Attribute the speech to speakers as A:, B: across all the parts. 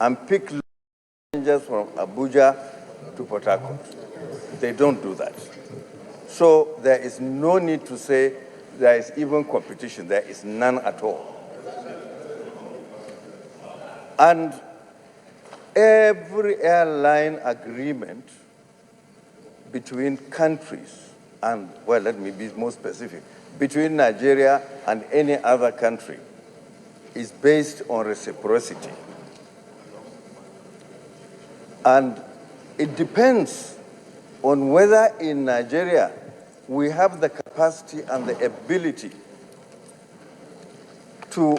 A: and pick passengers from Abuja to Port Harcourt. They don't do that. So there is no need to say there is even competition. There is none at all. And every airline agreement between countries, and, well, let me be more specific, between Nigeria and any other country is based on reciprocity. And it depends on whether in Nigeria we have the capacity and the ability to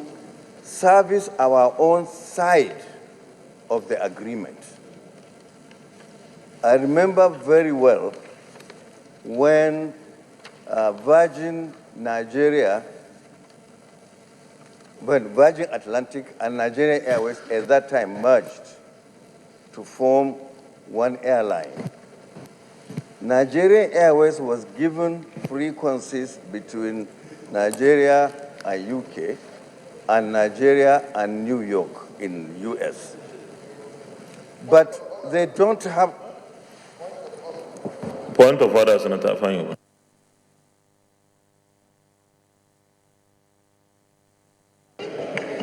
A: service our own side of the agreement. I remember very well when Virgin Atlantic and Nigerian Airways at that time merged to form one airline. Nigerian Airways was given frequencies between Nigeria and UK and Nigeria and New York in US. But they don't have...
B: Point of order, Senator Fanyu.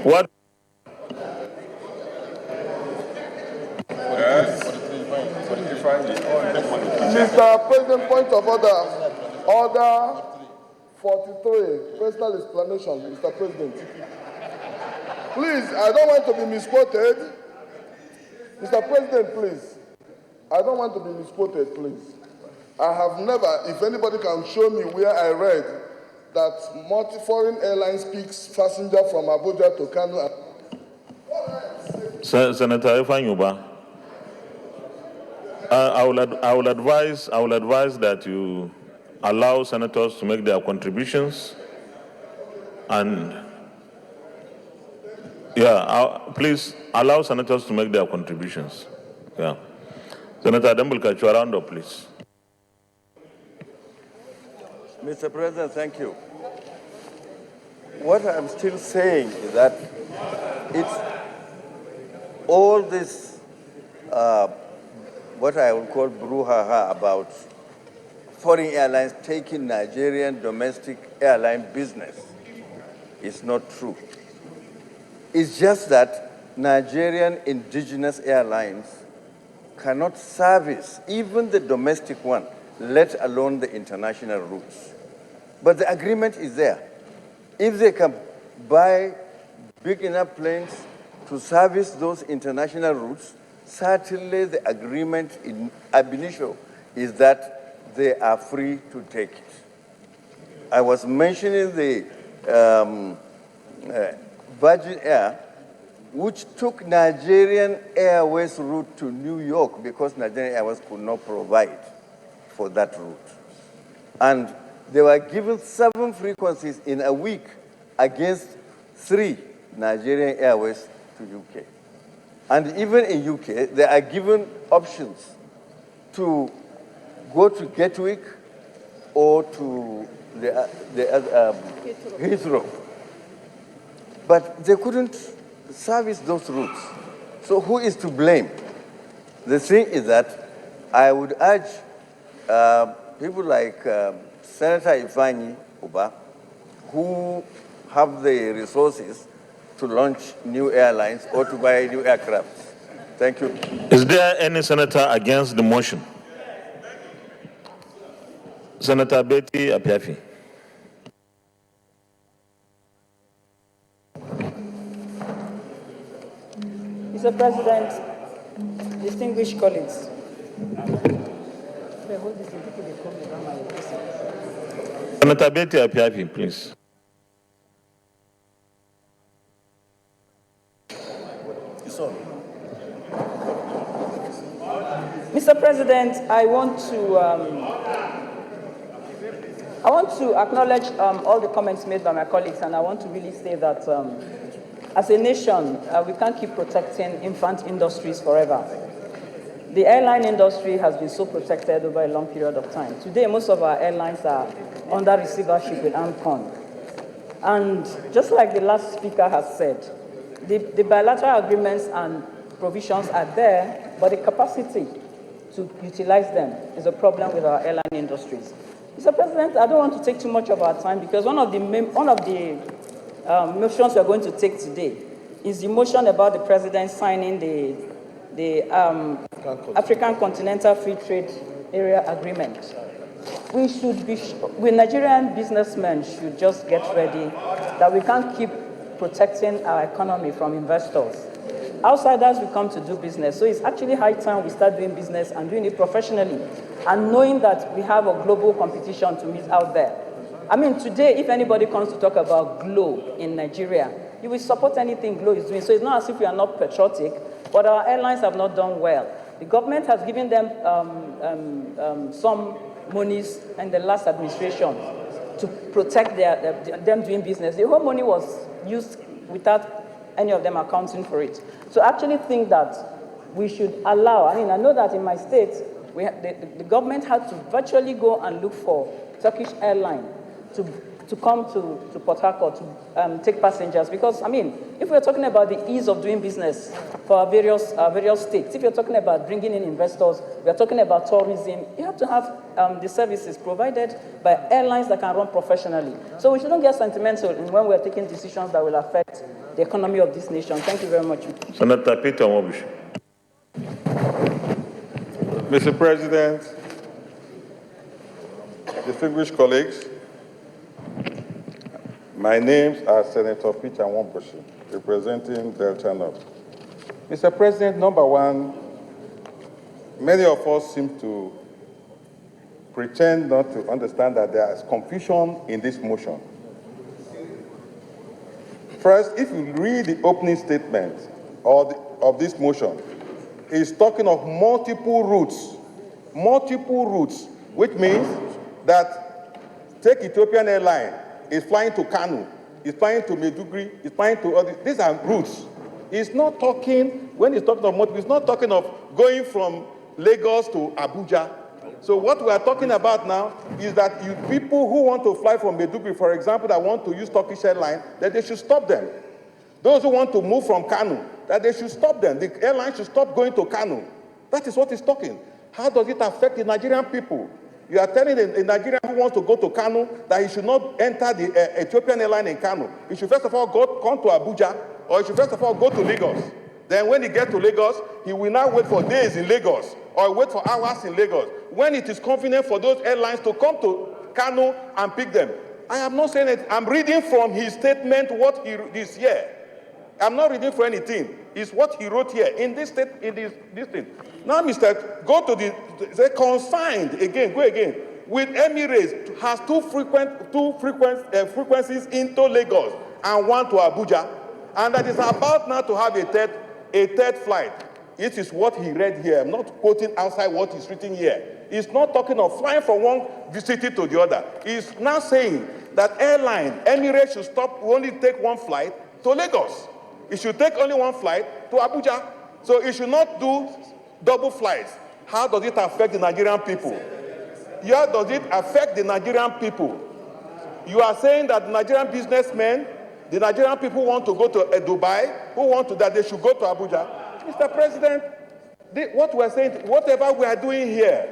B: What?
C: Mr. President, point of order. Order 43, personal explanation, Mr. President. Please, I don't want to be misquoted. Mr. President, please. I don't want to be misquoted, please. I have never, if anybody can show me where I read that multi-foreign airlines picks passenger from Abuja to Kano.
B: Senator Ifanyuba, I will advise that you allow senators to make their contributions, and please allow senators to make their contributions. Yeah, Senator Dembulka, you round up, please.
A: Mr. President, thank you. What I'm still saying is that it's all this, what I would call brouhaha about foreign airlines taking Nigerian domestic airline business is not true. It's just that Nigerian indigenous airlines cannot service even the domestic one, let alone the international routes. But the agreement is there. If they can buy big enough planes to service those international routes, certainly the agreement in ab initio is that they are free to take it. I was mentioning the Virgin Air, which took Nigerian Airways route to New York because Nigerian Airways could not provide for that route. And they were given 7 frequencies in a week against 3 Nigerian Airways to UK. And even in UK, they are given options to go to Gatwick or to Heathrow. But they couldn't service those routes. So who is to blame? The thing is that I would urge people like Senator Ifeanyi Uba, who have the resources to launch new airlines or to buy new aircraft. Thank you.
B: Is there any senator against the motion? Senator Betty Apiafi.
D: Mr. President, distinguished colleagues,
B: Senator Betty Apiafi, please.
D: Mr. President, I want to acknowledge all the comments made by my colleagues, and I want to really say that as a nation, we can't keep protecting infant industries forever. The airline industry has been so protected over a long period of time. Today, most of our airlines are under receivership with AMCON. And just like the last speaker has said, the bilateral agreements and provisions are there, but the capacity to utilize them is a problem with our airline industries. Mr. President, I don't want to take too much of our time because one of the motions we are going to take today is the motion about the President signing the African Continental Free Trade Area Agreement. We Nigerian businessmen should just get ready that we can't keep protecting our economy from investors. Outsiders will come to do business, so it's actually high time we start doing business and doing it professionally and knowing that we have a global competition to meet out there. I mean, today, if anybody comes to talk about GLO in Nigeria, you will support anything GLO is doing. So it's not as if we are not patriotic, but our airlines have not done well. The government has given them some monies in the last administration to protect them doing business. The whole money was used without any of them accounting for it. So I actually think that we should allow, I mean, I know that in my state, the government had to virtually go and look for Turkish airline to come to Port Harcourt to take passengers. Because, I mean, if we're talking about the ease of doing business for our various states, if you're talking about bringing in investors, we're talking about tourism, you have to have the services provided by airlines that can run professionally. So we shouldn't get sentimental when we're taking decisions that will affect the economy of this nation. Thank you very much.
B: Senator Peter Mobish.
E: Mr. President, distinguished colleagues, my names are Senator Peter Wambushi, representing Delta North. Mr. President, number one, many of us seem to pretend not to understand that there is confusion in this motion. First, if you read the opening statement of this motion, it's talking of multiple routes, which means that take Ethiopian Airlines, is flying to Kano, is flying to Maiduguri, is flying to other. These are routes. It's not talking, when he's talking of multiple, it's not talking of going from Lagos to Abuja. So what we are talking about now is that you people who want to fly from Maiduguri, for example, that want to use Turkish Airlines, that they should stop them. Those who want to move from Kano, that they should stop them. The airline should stop going to Kano. That is what he's talking. How does it affect the Nigerian people? You are telling a Nigerian who wants to go to Kano that he should not enter the Ethiopian airline in Kano. He should first of all come to Abuja, or he should first of all go to Lagos. Then when he gets to Lagos, he will now wait for days in Lagos, or wait for hours in Lagos, when it is convenient for those airlines to come to Kano and pick them. I am not saying it. I'm reading from his statement what he this here. I'm not reading for anything. It's what he wrote here in this thing. Now, go to the consigned again. Go again. With Emirates has two frequencies into Lagos and one to Abuja, and that is about now to have a third flight. It is what he read here. I'm not quoting outside what is written here. He's not talking of flying from one city to the other. He's now saying that Emirates should stop, only take one flight to Lagos. It should take only one flight to Abuja. So it should not do double flights. How does it affect the Nigerian people? How does it affect the Nigerian people? You are saying that the Nigerian businessmen, the Nigerian people who want to go to Dubai, that they should go to Abuja. Mr. President, what we are saying, whatever we are doing here,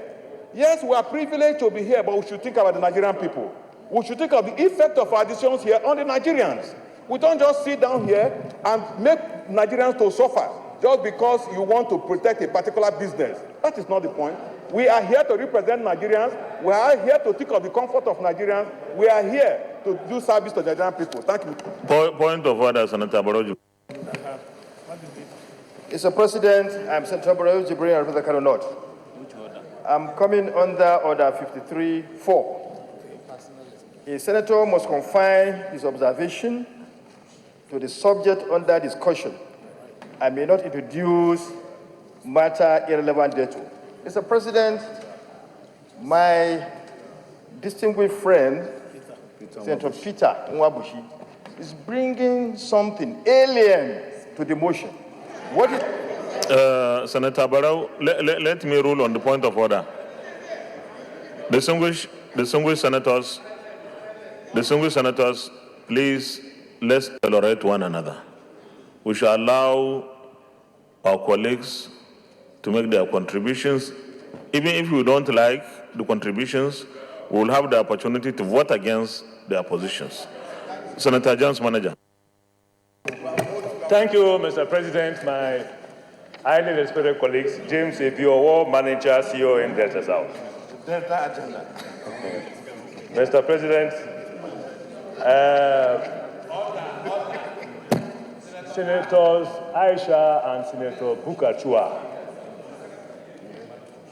E: yes, we are privileged to be here, but we should think about the Nigerian people. We should think of the effect of our decisions here on the Nigerians. We don't just sit down here and make Nigerians to suffer just because you want to protect a particular business. That is not the point. We are here to represent Nigerians. We are here to think of the comfort of Nigerians. We are here to do service to the Nigerian people. Thank you.
B: Point of order, Senator Baroju.
F: Mr. President, I'm Senator Baroju Jibril, I represent Kano North. I'm coming under Order 53-4. A senator must confine his observation to the subject under discussion. I may not introduce matter irrelevant thereto. Mr. President, my distinguished friend, Senator Peter Nwabushi, is bringing something alien to the motion. What is...
B: Senator Barrow, let me rule on the point of order. Distinguished senators, please, let's tolerate one another. We shall allow our colleagues to make their contributions. Even if we don't like the contributions, we will have the opportunity to vote against their positions. Senator Jones, manager.
G: Thank you, Mr. President. My highly respected colleagues, James Ebiowo, manager, CEO in Delta South. Mr. President, Senators Aisha and Senator Bukachua,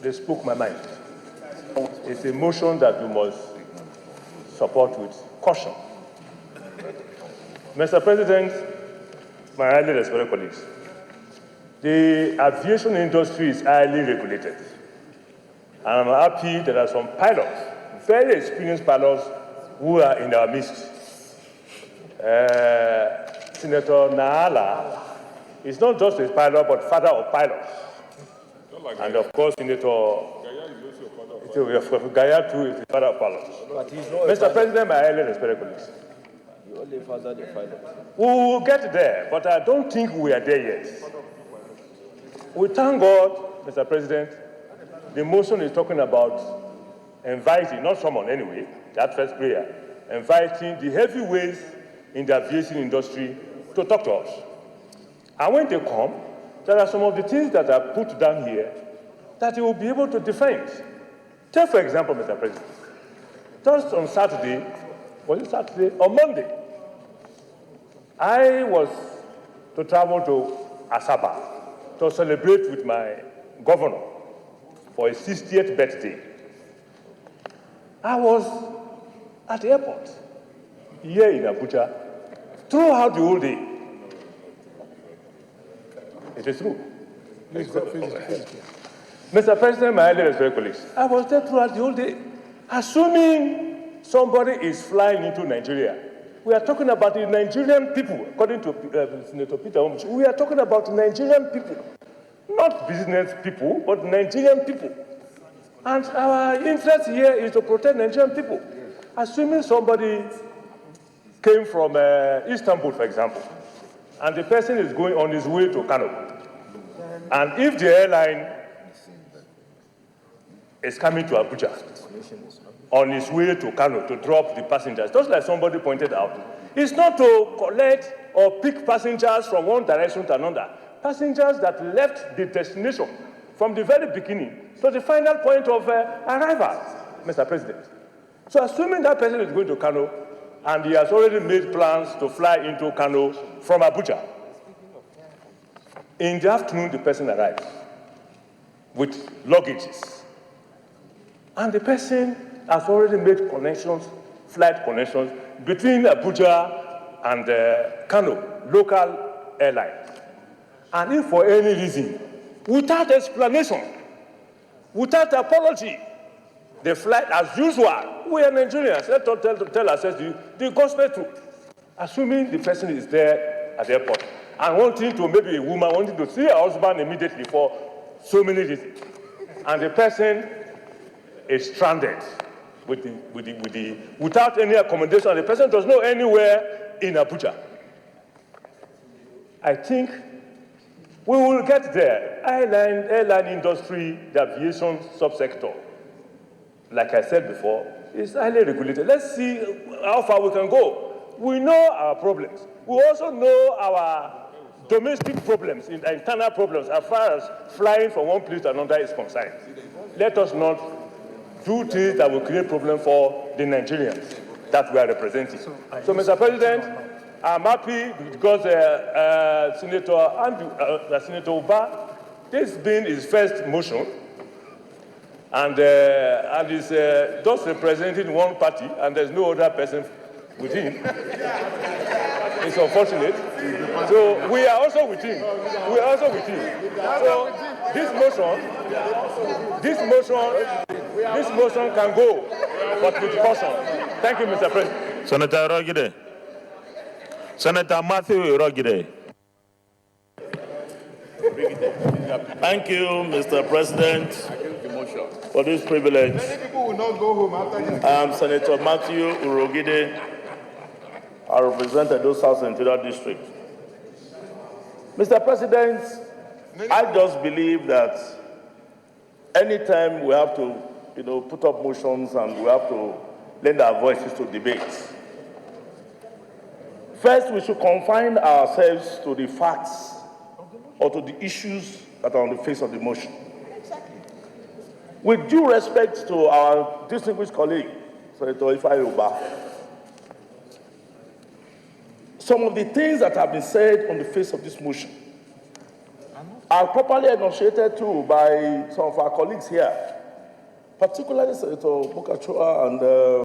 G: they spoke my mind. It's a motion that we must support with caution. Mr. President, my highly respected colleagues, the aviation industry is highly regulated. And I'm happy there are some pilots, very experienced pilots, who are in our midst. Senator Naala is not just a pilot, but father of pilots. And of course, Senator Gaya too is the father of pilots. Mr. President, my highly respected colleagues,
A: You only father the pilot.
G: we will get there, but I don't think we are there yet. We thank God, Mr. President, the motion is talking about inviting, not someone anyway, that first prayer, inviting the heavyweights in the aviation industry to talk to us. And when they come, there are some of the things that are put down here that you will be able to defend. Take, for example, Mr. President, just on Saturday, was it Saturday? On Monday, I was to travel to Asaba to celebrate with my governor for his 60th birthday. I was at the airport here in Abuja throughout the whole day. It is true. Mr. President, my highly respected colleagues, I was there throughout the whole day. Assuming somebody is flying into Nigeria, we are talking about the Nigerian people, according to Senator Peter Omuchi. We are talking about Nigerian people, not business people, but Nigerian people. And our interest here is to protect Nigerian people. Assuming somebody came from Istanbul, for example, and the person is going on his way to Kano, and if the airline is coming to Abuja on his way to Kano to drop the passengers, just like somebody pointed out, it's not to collect or pick passengers from one direction to another. Passengers that left the destination from the very beginning to the final point of arrival, Mr. President. So assuming that person is going to Kano and he has already made plans to fly into Kano from Abuja, in the afternoon the person arrives with luggages. And the person has already made connections, flight connections, between Abuja and Kano, local airlines. And if for any reason, without explanation, without apology, the flight as usual, we are Nigerians, let's tell ourselves the gospel truth. Assuming the person is there at the airport and wanting to, maybe a woman wanting to see her husband immediately for so many reasons, and the person is stranded without any accommodation, and the person does not know anywhere in Abuja. I think we will get there. Airline industry, the aviation subsector, like I said before, is highly regulated. Let's see how far we can go. We know our problems. We also know our domestic problems, internal problems, as far as flying from one place to another is concerned. Let us not do things that will create problems for the Nigerians that we are representing. So, Mr. President, I'm happy because Senator Uba, this being his first motion, and is just representing one party, and there's no other person with him. It's unfortunate. So we are also with him. We are also with him. So this motion can go, but with caution. Thank you, Mr. President.
B: Senator Rogide. Senator Matthew Rogide.
H: Thank you, Mr. President, for this privilege. I'm Senator Matthew Urogide. I represent Edo South Central District. Mr. President, I just believe that anytime we have to, put up motions and we have to lend our voices to debates, first we should confine ourselves to the facts or to the issues that are on the face of the motion. With due respect to our distinguished colleague, Senator Ifeanyi, some of the things that have been said on the face of this motion are properly enunciated too by some of our colleagues here, particularly Senator Bukachua and